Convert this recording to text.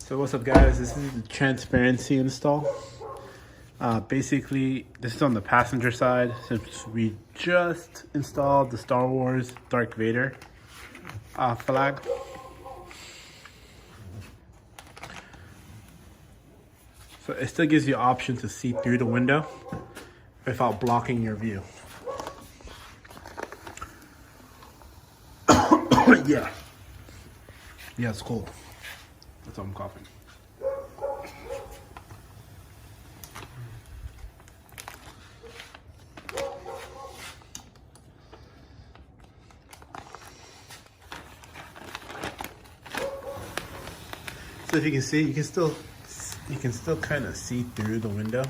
So what's up guys, this is the transparency install. Basically, this is on the passenger side since we just installed the Star Wars Darth Vader flag. So it still gives you the option to see through the window without blocking your view. Yeah, it's cold. That's why I'm coughing. So if you can see, you can still kind of see through the window.